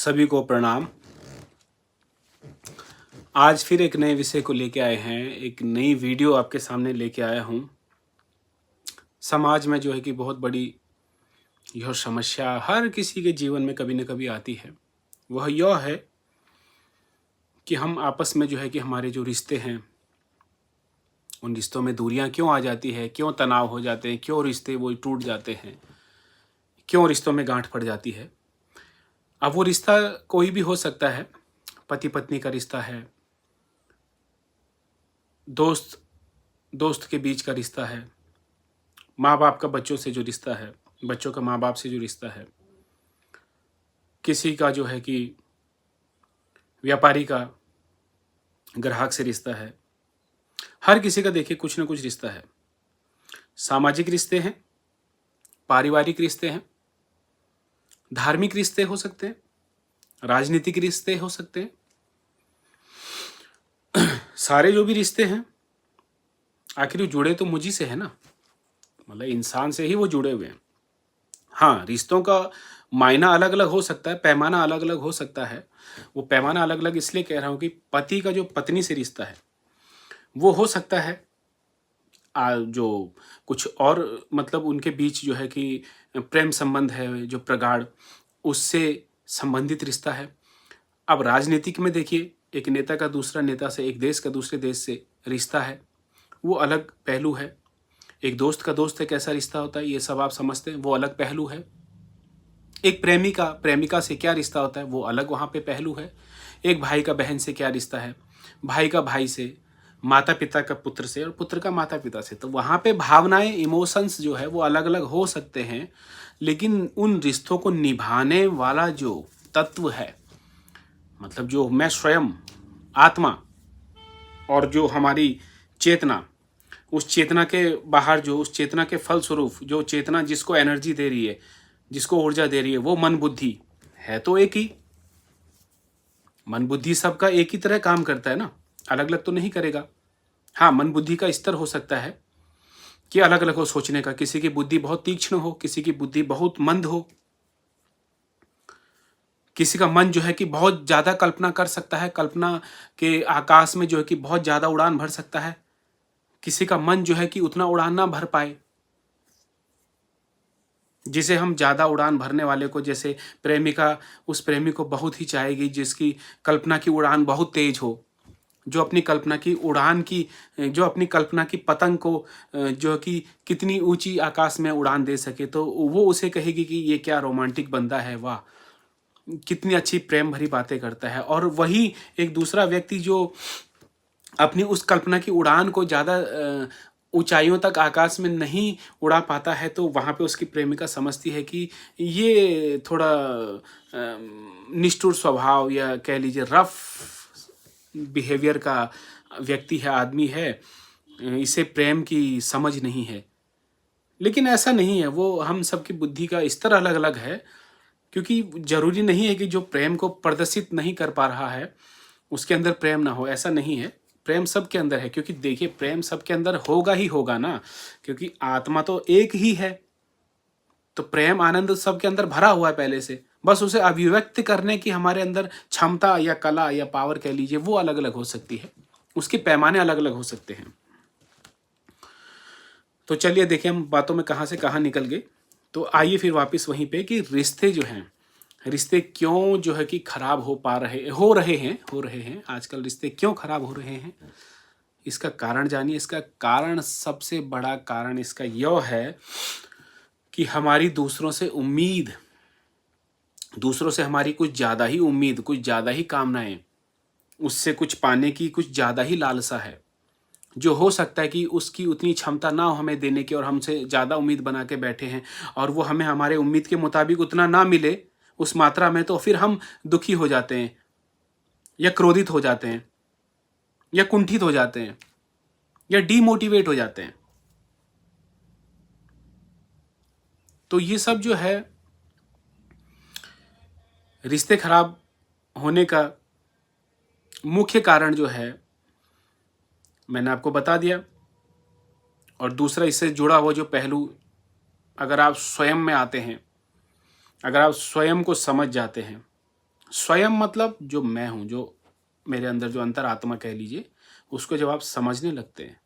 सभी को प्रणाम। आज फिर एक नए विषय को लेके आए हैं, एक नई वीडियो आपके सामने लेके आया हूँ। समाज में जो है कि बहुत बड़ी यह समस्या हर किसी के जीवन में कभी न कभी आती है। वह यह है कि हम आपस में जो है कि हमारे जो रिश्ते हैं, उन रिश्तों में दूरियां क्यों आ जाती है, क्यों तनाव हो जाते हैं, क्यों रिश्ते वो टूट जाते हैं, क्यों रिश्तों में गांठ पड़ जाती है। अब वो रिश्ता कोई भी हो सकता है, पति पत्नी का रिश्ता है, दोस्त दोस्त के बीच का रिश्ता है, माँ बाप का बच्चों से जो रिश्ता है, बच्चों का माँ बाप से जो रिश्ता है, किसी का जो है कि व्यापारी का ग्राहक से रिश्ता है। हर किसी का देखिए कुछ ना कुछ रिश्ता है। सामाजिक रिश्ते हैं, पारिवारिक रिश्ते हैं, धार्मिक रिश्ते हो सकते हैं, राजनीतिक रिश्ते हो सकते हैं। सारे जो भी रिश्ते हैं आखिर वो जुड़े तो मुझी से है ना, मतलब इंसान से ही वो जुड़े हुए हैं। हाँ, रिश्तों का मायना अलग अलग हो सकता है, पैमाना अलग अलग हो सकता है। वो पैमाना अलग अलग इसलिए कह रहा हूँ कि पति का जो पत्नी से रिश्ता है वो हो सकता है जो कुछ और, मतलब उनके बीच जो है कि प्रेम संबंध है जो प्रगाढ़, उससे संबंधित रिश्ता है। अब राजनीतिक में देखिए, एक नेता का दूसरा नेता से, एक देश का दूसरे देश से रिश्ता है, वो अलग पहलू है। एक दोस्त का दोस्त से कैसा रिश्ता होता है ये सब आप समझते हैं, वो अलग पहलू है। एक प्रेमी का प्रेमिका से क्या रिश्ता होता है वो अलग वहाँ पे पहलू है। एक भाई का बहन से क्या रिश्ता है, भाई का भाई से, माता पिता का पुत्र से और पुत्र का माता पिता से, तो वहाँ पे भावनाएं, इमोशंस जो है वो अलग अलग हो सकते हैं। लेकिन उन रिश्तों को निभाने वाला जो तत्व है, मतलब जो मैं स्वयं, आत्मा, और जो हमारी चेतना, उस चेतना के बाहर जो, उस चेतना के फलस्वरूप जो चेतना जिसको एनर्जी दे रही है, जिसको ऊर्जा दे रही है, वो मन बुद्धि है तो एक ही। मन बुद्धि सबका एक ही तरह काम करता है ना, अलग अलग तो नहीं करेगा। हाँ, मन बुद्धि का स्तर हो सकता है कि अलग अलग हो सोचने का, किसी की बुद्धि बहुत तीक्ष्ण हो, किसी की बुद्धि बहुत मंद हो, किसी का मन जो है कि बहुत ज्यादा कल्पना कर सकता है, कल्पना के आकाश में जो है कि बहुत ज्यादा उड़ान भर सकता है, किसी का मन जो है कि उतना उड़ान ना भर पाए। जिसे हम ज़्यादा उड़ान भरने वाले को, जैसे प्रेमिका उस प्रेमी को बहुत ही चाहेगी जिसकी कल्पना की उड़ान बहुत तेज हो, जो अपनी कल्पना की उड़ान की, जो अपनी कल्पना की पतंग को जो कि कितनी ऊंची आकाश में उड़ान दे सके, तो वो उसे कहेगी कि ये क्या रोमांटिक बंदा है, वाह कितनी अच्छी प्रेम भरी बातें करता है। और वही एक दूसरा व्यक्ति जो अपनी उस कल्पना की उड़ान को ज़्यादा ऊंचाइयों तक आकाश में नहीं उड़ा पाता है, तो वहाँ पे उसकी प्रेमिका समझती है कि ये थोड़ा निष्ठुर स्वभाव, या कह लीजिए रफ बिहेवियर का व्यक्ति है, आदमी है, इसे प्रेम की समझ नहीं है। लेकिन ऐसा नहीं है, वो हम सबकी बुद्धि का स्तर अलग अलग है। क्योंकि जरूरी नहीं है कि जो प्रेम को प्रदर्शित नहीं कर पा रहा है उसके अंदर प्रेम ना हो, ऐसा नहीं है। प्रेम सबके अंदर है, क्योंकि देखिए प्रेम सबके अंदर होगा ही होगा ना, क्योंकि आत्मा तो एक ही है। तो प्रेम आनंद सबके अंदर भरा हुआ है पहले से, बस उसे अभिव्यक्त करने की हमारे अंदर क्षमता या कला या पावर कह लीजिए वो अलग अलग हो सकती है, उसके पैमाने अलग अलग हो सकते हैं। तो चलिए देखिए हम बातों में कहाँ से कहाँ निकल गए। तो आइए फिर वापस वहीं पे कि रिश्ते जो हैं, रिश्ते क्यों जो है कि खराब हो रहे हैं आजकल, रिश्ते क्यों खराब हो रहे हैं, इसका कारण जानिए। इसका कारण, सबसे बड़ा कारण इसका यह है कि हमारी दूसरों से उम्मीद, दूसरों से हमारी कुछ ज़्यादा ही उम्मीद, कुछ ज़्यादा ही कामनाएं, उससे कुछ पाने की कुछ ज़्यादा ही लालसा है, जो हो सकता है कि उसकी उतनी क्षमता ना हो हमें देने की, और हमसे ज़्यादा उम्मीद बना के बैठे हैं, और वो हमें हमारे उम्मीद के मुताबिक उतना ना मिले उस मात्रा में, तो फिर हम दुखी हो जाते हैं, या क्रोधित हो जाते हैं, या कुंठित हो जाते हैं, या डीमोटिवेट हो जाते हैं। तो ये सब जो है रिश्ते खराब होने का मुख्य कारण जो है मैंने आपको बता दिया। और दूसरा इससे जुड़ा हुआ जो पहलू, अगर आप स्वयं में आते हैं, अगर आप स्वयं को समझ जाते हैं, स्वयं मतलब जो मैं हूँ, जो मेरे अंदर जो अंतरात्मा कह लीजिए, उसको जब आप समझने लगते हैं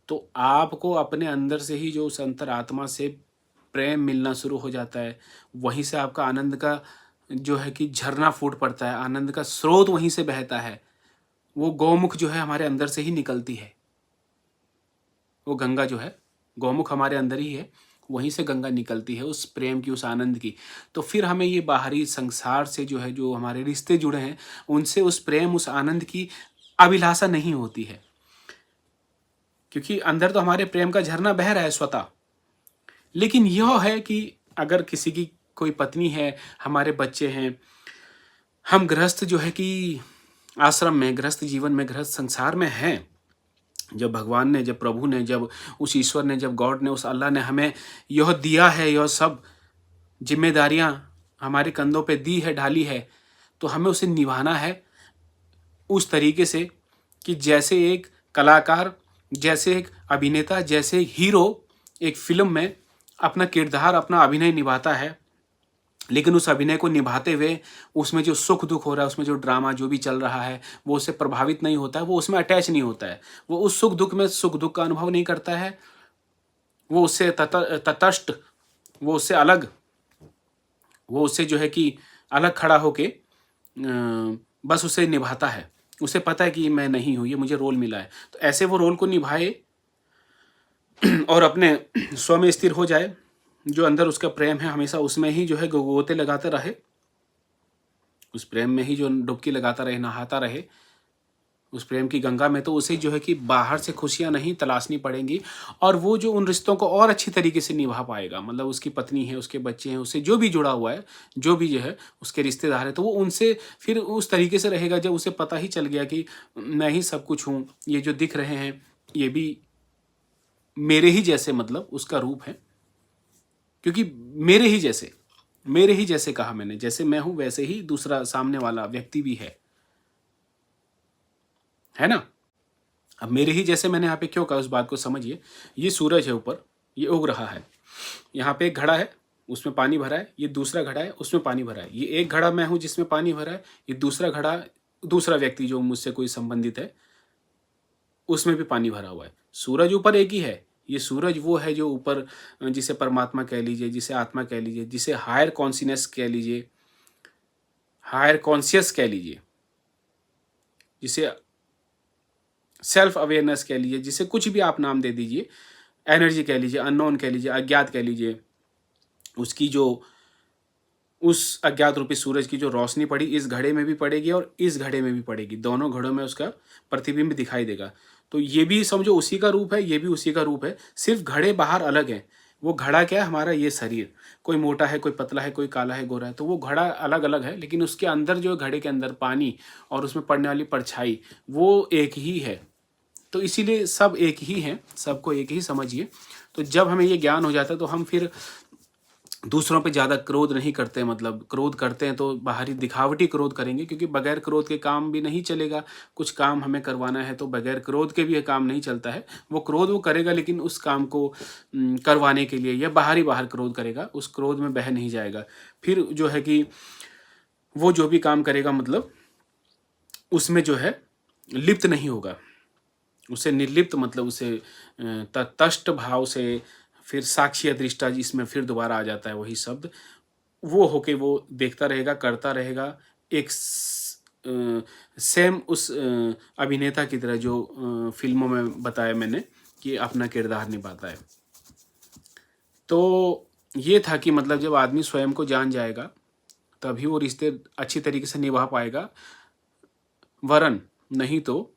तो आपको अपने अंदर से ही जो उस अंतरात्मा से प्रेम मिलना शुरू हो जाता है। वहीं से आपका आनंद का जो है कि झरना फूट पड़ता है, आनंद का स्रोत वहीं से बहता है। वो गौमुख जो है हमारे अंदर से ही निकलती है। वो गंगा जो है, गौमुख हमारे अंदर ही है, वहीं से गंगा निकलती है उस प्रेम की, उस आनंद की। तो फिर हमें ये बाहरी संसार से जो है, जो हमारे रिश्ते जुड़े हैं, उनसे उस प्रेम, उस आनंद की अभिलाषा नहीं होती है, क्योंकि अंदर तो हमारे प्रेम का झरना बह रहा है स्वतः। लेकिन यह है कि अगर किसी की कोई पत्नी है, हमारे बच्चे हैं, हम गृहस्थ जो है कि आश्रम में, गृहस्थ जीवन में, गृहस्थ संसार में हैं, जब भगवान ने, जब प्रभु ने, जब उस ईश्वर ने, जब गॉड ने, उस अल्लाह ने हमें यह दिया है, यह सब जिम्मेदारियां हमारे कंधों पे दी है, ढाली है, तो हमें उसे निभाना है उस तरीके से कि जैसे एक कलाकार, जैसे एक अभिनेता, जैसे एक हीरो एक फिल्म में अपना किरदार, अपना अभिनय निभाता है, लेकिन उस अभिनय को निभाते हुए उसमें जो सुख दुख हो रहा है, उसमें जो ड्रामा जो भी चल रहा है, वो उससे प्रभावित नहीं होता है, वो उसमें अटैच नहीं होता है, वो उस सुख दुख में सुख दुख का अनुभव नहीं करता है, वो उससे तटस्थ, वो उससे अलग, वो उससे जो है कि अलग खड़ा होके बस उसे निभाता है। उसे पता है कि मैं नहीं हूँ, ये मुझे रोल मिला है। तो ऐसे वो रोल को निभाए और अपने स्व में स्थिर हो जाए। जो अंदर उसका प्रेम है, हमेशा उसमें ही जो है गोते लगाते रहे, उस प्रेम में ही जो डुबकी लगाता रहे, नहाता रहे उस प्रेम की गंगा में। तो उसे जो है कि बाहर से खुशियां नहीं तलाशनी पड़ेंगी, और वो जो उन रिश्तों को और अच्छी तरीके से निभा पाएगा। मतलब उसकी पत्नी है, उसके बच्चे हैं, उससे जो भी जुड़ा हुआ है, जो भी जो है उसके रिश्तेदार है, तो वो उनसे फिर उस तरीके से रहेगा जब उसे पता ही चल गया कि मैं ही सब कुछ हूँ, ये जो दिख रहे हैं ये भी मेरे ही जैसे, मतलब उसका रूप है। क्योंकि मेरे ही जैसे कहा मैंने, जैसे मैं हूं वैसे ही दूसरा सामने वाला व्यक्ति भी है ना। अब मेरे ही जैसे मैंने यहाँ पे क्यों कहा, उस बात को समझिए। ये सूरज है ऊपर, ये उग रहा है, यहाँ पे एक घड़ा है, उसमें पानी भरा है, ये दूसरा घड़ा है, उसमें पानी भरा है। ये एक घड़ा मैं हूँ जिसमें पानी भरा है, ये दूसरा घड़ा, दूसरा व्यक्ति जो मुझसे कोई संबंधित है, उसमें भी पानी भरा हुआ है। सूरज ऊपर एक ही है। ये सूरज वो है जो ऊपर, जिसे परमात्मा कह लीजिए, जिसे आत्मा कह लीजिए, जिसे हायर कॉन्शियसनेस कह लीजिए, हायर कॉन्शियस कह लीजिए, जिसे सेल्फ अवेयरनेस कह लीजिए, जिसे कुछ भी आप नाम दे दीजिए, एनर्जी कह लीजिए, अननोन कह लीजिए, अज्ञात कह लीजिए। उसकी जो, उस अज्ञात रूपी सूरज की जो रोशनी पड़ी इस घड़े में भी पड़ेगी और इस घड़े में भी पड़ेगी, दोनों घड़ों में उसका प्रतिबिंब दिखाई देगा। तो ये भी समझो उसी का रूप है, ये भी उसी का रूप है, सिर्फ घड़े बाहर अलग हैं। वो घड़ा क्या है, हमारा ये शरीर, कोई मोटा है, कोई पतला है, कोई काला है, गोरा है, तो वो घड़ा अलग अलग है, लेकिन उसके अंदर जो घड़े के अंदर पानी और उसमें पड़ने वाली परछाई वो एक ही है। तो इसीलिए सब एक ही हैं, सबको एक ही समझिए। तो जब हमें ये ज्ञान हो जाता है तो हम फिर दूसरों पे ज़्यादा क्रोध नहीं करते। मतलब क्रोध करते हैं तो बाहरी दिखावटी क्रोध करेंगे, क्योंकि बगैर क्रोध के काम भी नहीं चलेगा। कुछ काम हमें करवाना है तो बगैर क्रोध के भी ये काम नहीं चलता है। वो क्रोध वो करेगा, लेकिन उस काम को करवाने के लिए या बाहर क्रोध करेगा, उस क्रोध में बह नहीं जाएगा। फिर जो है कि वो जो भी काम करेगा, मतलब उसमें जो है लिप्त नहीं होगा, उसे निर्लिप्त, मतलब उसे तटस्थ भाव से, फिर साक्षी दृष्टा जिसमें फिर दोबारा आ जाता है वही शब्द, वो होके वो देखता रहेगा, करता रहेगा, एक सेम उस अभिनेता की तरह जो फिल्मों में बताया मैंने कि अपना किरदार निभाता है। तो ये था कि मतलब जब आदमी स्वयं को जान जाएगा तभी वो रिश्ते अच्छी तरीके से निभा पाएगा, वरन नहीं तो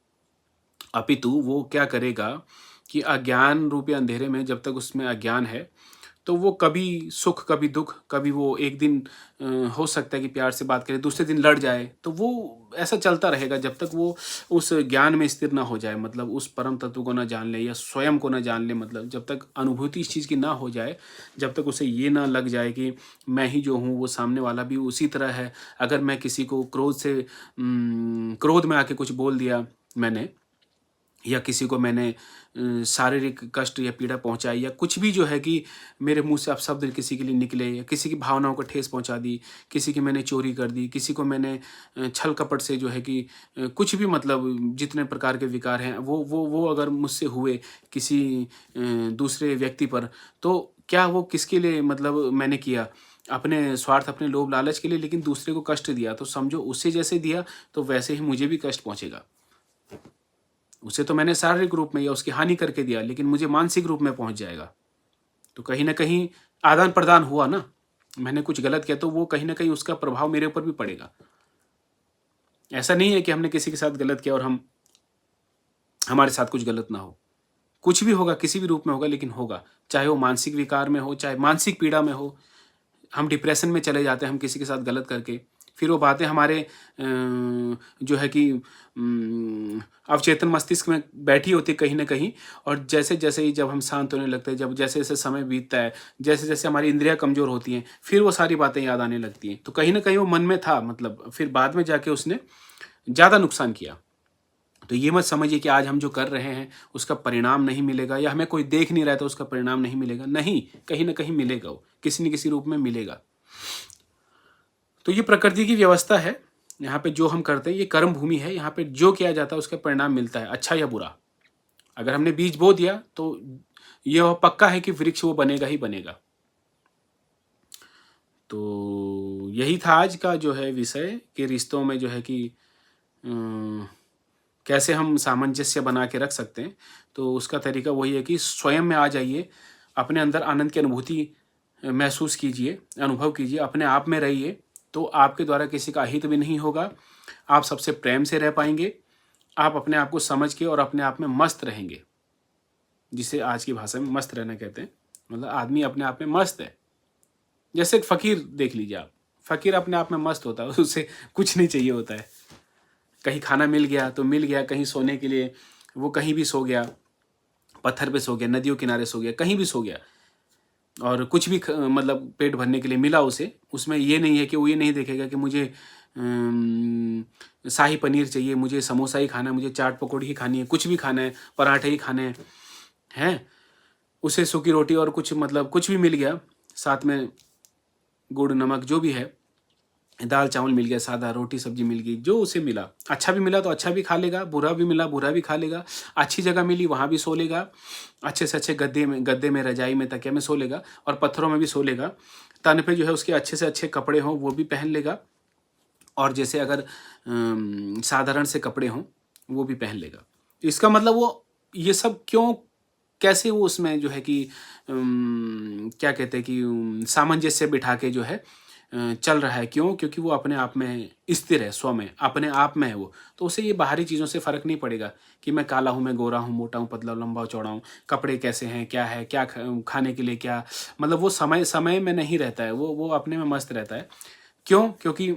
अपितु वो क्या करेगा कि अज्ञान रूपी अंधेरे में, जब तक उसमें अज्ञान है, तो वो कभी सुख कभी दुख, कभी वो एक दिन हो सकता है कि प्यार से बात करे, दूसरे दिन लड़ जाए, तो वो ऐसा चलता रहेगा जब तक वो उस ज्ञान में स्थिर ना हो जाए, मतलब उस परम तत्व को ना जान ले या स्वयं को ना जान ले। मतलब जब तक अनुभूति इस चीज़ की ना हो जाए, जब तक उसे ये ना लग जाए कि मैं ही जो हूँ वो सामने वाला भी उसी तरह है। अगर मैं किसी को क्रोध में आके कुछ बोल दिया मैंने, या किसी को मैंने शारीरिक कष्ट या पीड़ा पहुंचाई, या कुछ भी जो है कि मेरे मुंह से अपशब्द किसी के लिए निकले, या किसी की भावनाओं को ठेस पहुंचा दी, किसी की मैंने चोरी कर दी, किसी को मैंने छल कपट से जो है कि कुछ भी, मतलब जितने प्रकार के विकार हैं वो अगर मुझसे हुए किसी दूसरे व्यक्ति पर, तो क्या वो किसके लिए मतलब मैंने किया? अपने स्वार्थ, अपने लोभ लालच के लिए, लेकिन दूसरे को कष्ट दिया। तो समझो उसे जैसे दिया तो वैसे ही मुझे भी कष्ट पहुंचेगा। उसे तो मैंने शारीरिक रूप में या उसकी हानि करके दिया, लेकिन मुझे मानसिक रूप में पहुंच जाएगा। तो कहीं ना कहीं आदान प्रदान हुआ ना। मैंने कुछ गलत किया तो वो कहीं ना कहीं उसका प्रभाव मेरे ऊपर भी पड़ेगा। ऐसा नहीं है कि हमने किसी के साथ गलत किया और हमारे साथ कुछ गलत ना हो। कुछ भी होगा, किसी भी रूप में होगा, लेकिन होगा। चाहे वो मानसिक विकार में हो, चाहे मानसिक पीड़ा में हो। हम डिप्रेशन में चले जाते हैं हम किसी के साथ गलत करके, फिर वो बातें हमारे जो है कि अवचेतन मस्तिष्क में बैठी होती कहीं ना कहीं। और जैसे जैसे ही जब हम शांत होने लगते हैं, जब जैसे जैसे समय बीतता है, जैसे जैसे हमारी इंद्रियां कमज़ोर होती हैं, फिर वो सारी बातें याद आने लगती हैं। तो कहीं ना कहीं वो मन में था, मतलब फिर बाद में जाके उसने ज़्यादा नुकसान किया। तो ये मत समझिए कि आज हम जो कर रहे हैं उसका परिणाम नहीं मिलेगा, या हमें कोई देख नहीं रहा है तो उसका परिणाम नहीं मिलेगा। नहीं, कहीं ना कहीं मिलेगा, वो किसी न किसी रूप में मिलेगा। तो ये प्रकृति की व्यवस्था है। यहाँ पे जो हम करते हैं ये कर्म भूमि है। यहाँ पे जो किया जाता है उसका परिणाम मिलता है, अच्छा या बुरा। अगर हमने बीज बो दिया तो ये पक्का है कि वृक्ष वो बनेगा ही बनेगा। तो यही था आज का जो है विषय, कि रिश्तों में जो है कि कैसे हम सामंजस्य बना के रख सकते हैं। तो उसका तरीका वही है कि स्वयं में आ जाइए, अपने अंदर आनंद की अनुभूति महसूस कीजिए, अनुभव कीजिए, अपने आप में रहिए। तो आपके द्वारा किसी का अहित भी नहीं होगा, आप सबसे प्रेम से रह पाएंगे, आप अपने आप को समझ के और अपने आप में मस्त रहेंगे, जिसे आज की भाषा में मस्त रहना कहते हैं। मतलब आदमी अपने आप में मस्त है। जैसे एक फ़कीर देख लीजिए आप, फ़कीर अपने आप में मस्त होता है, उसे कुछ नहीं चाहिए होता है। कहीं खाना मिल गया तो मिल गया, कहीं सोने के लिए वो कहीं भी सो गया, पत्थर पे सो गया, नदियों किनारे सो गया, कहीं भी सो गया, और कुछ भी मतलब पेट भरने के लिए मिला उसे। उसमें ये नहीं है कि वो ये नहीं देखेगा कि मुझे शाही पनीर चाहिए, मुझे समोसा ही खाना है, मुझे चाट पकौड़ी ही खानी है, कुछ भी खाना है, पराठे ही खाने हैं। उसे सूखी रोटी और कुछ, मतलब कुछ भी मिल गया, साथ में गुड़ नमक जो भी है, दाल चावल मिल गया, सादा रोटी सब्जी मिल गई, जो उसे मिला। अच्छा भी मिला तो अच्छा भी खा लेगा, बुरा भी मिला बुरा भी खा लेगा। अच्छी जगह मिली वहाँ भी सो लेगा, अच्छे से अच्छे गद्दे में रजाई में तकिया में सो लेगा, और पत्थरों में भी सो लेगा। तन पे जो है उसके अच्छे से अच्छे कपड़े हों वो भी पहन लेगा, और जैसे अगर साधारण से कपड़े हों वो भी पहन लेगा। इसका मतलब वो ये सब क्यों, कैसे वो उसमें जो है कि क्या कहते हैं कि सामंजस्य बिठा के जो है चल रहा है। क्यों? क्योंकि वो अपने आप में स्थिर है, स्व में, अपने आप में है वो। तो उसे ये बाहरी चीज़ों से फ़र्क नहीं पड़ेगा कि मैं काला हूँ, मैं गोरा हूँ, मोटा हूँ, पतला हूँ, लंबा चौड़ा हूँ, कपड़े कैसे हैं, क्या है, क्या खाने के लिए क्या, मतलब वो समय समय में नहीं रहता है, वो अपने में मस्त रहता है। क्यों? क्योंकि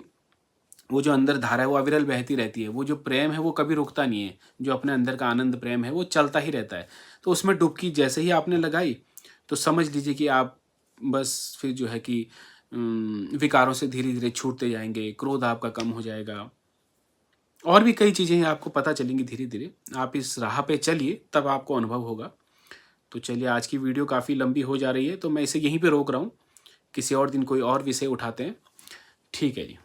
वो जो अंदर धारा है वो अविरल बहती रहती है। वो जो प्रेम है वो कभी रुकता नहीं है। जो अपने अंदर का आनंद प्रेम है वो चलता ही रहता है। तो उसमें डुबकी जैसे ही आपने लगाई तो समझ लीजिए कि आप बस फिर जो है कि विकारों से धीरे-धीरे छूटते जाएँगे, क्रोध आपका कम हो जाएगा, और भी कई चीज़ें आपको पता चलेंगी धीरे-धीरे। आप इस राह पे चलिए, तब आपको अनुभव होगा। तो चलिए, आज की वीडियो काफ़ी लंबी हो जा रही है, तो मैं इसे यहीं पे रोक रहा हूँ। किसी और दिन कोई और विषय उठाते हैं। ठीक है जी।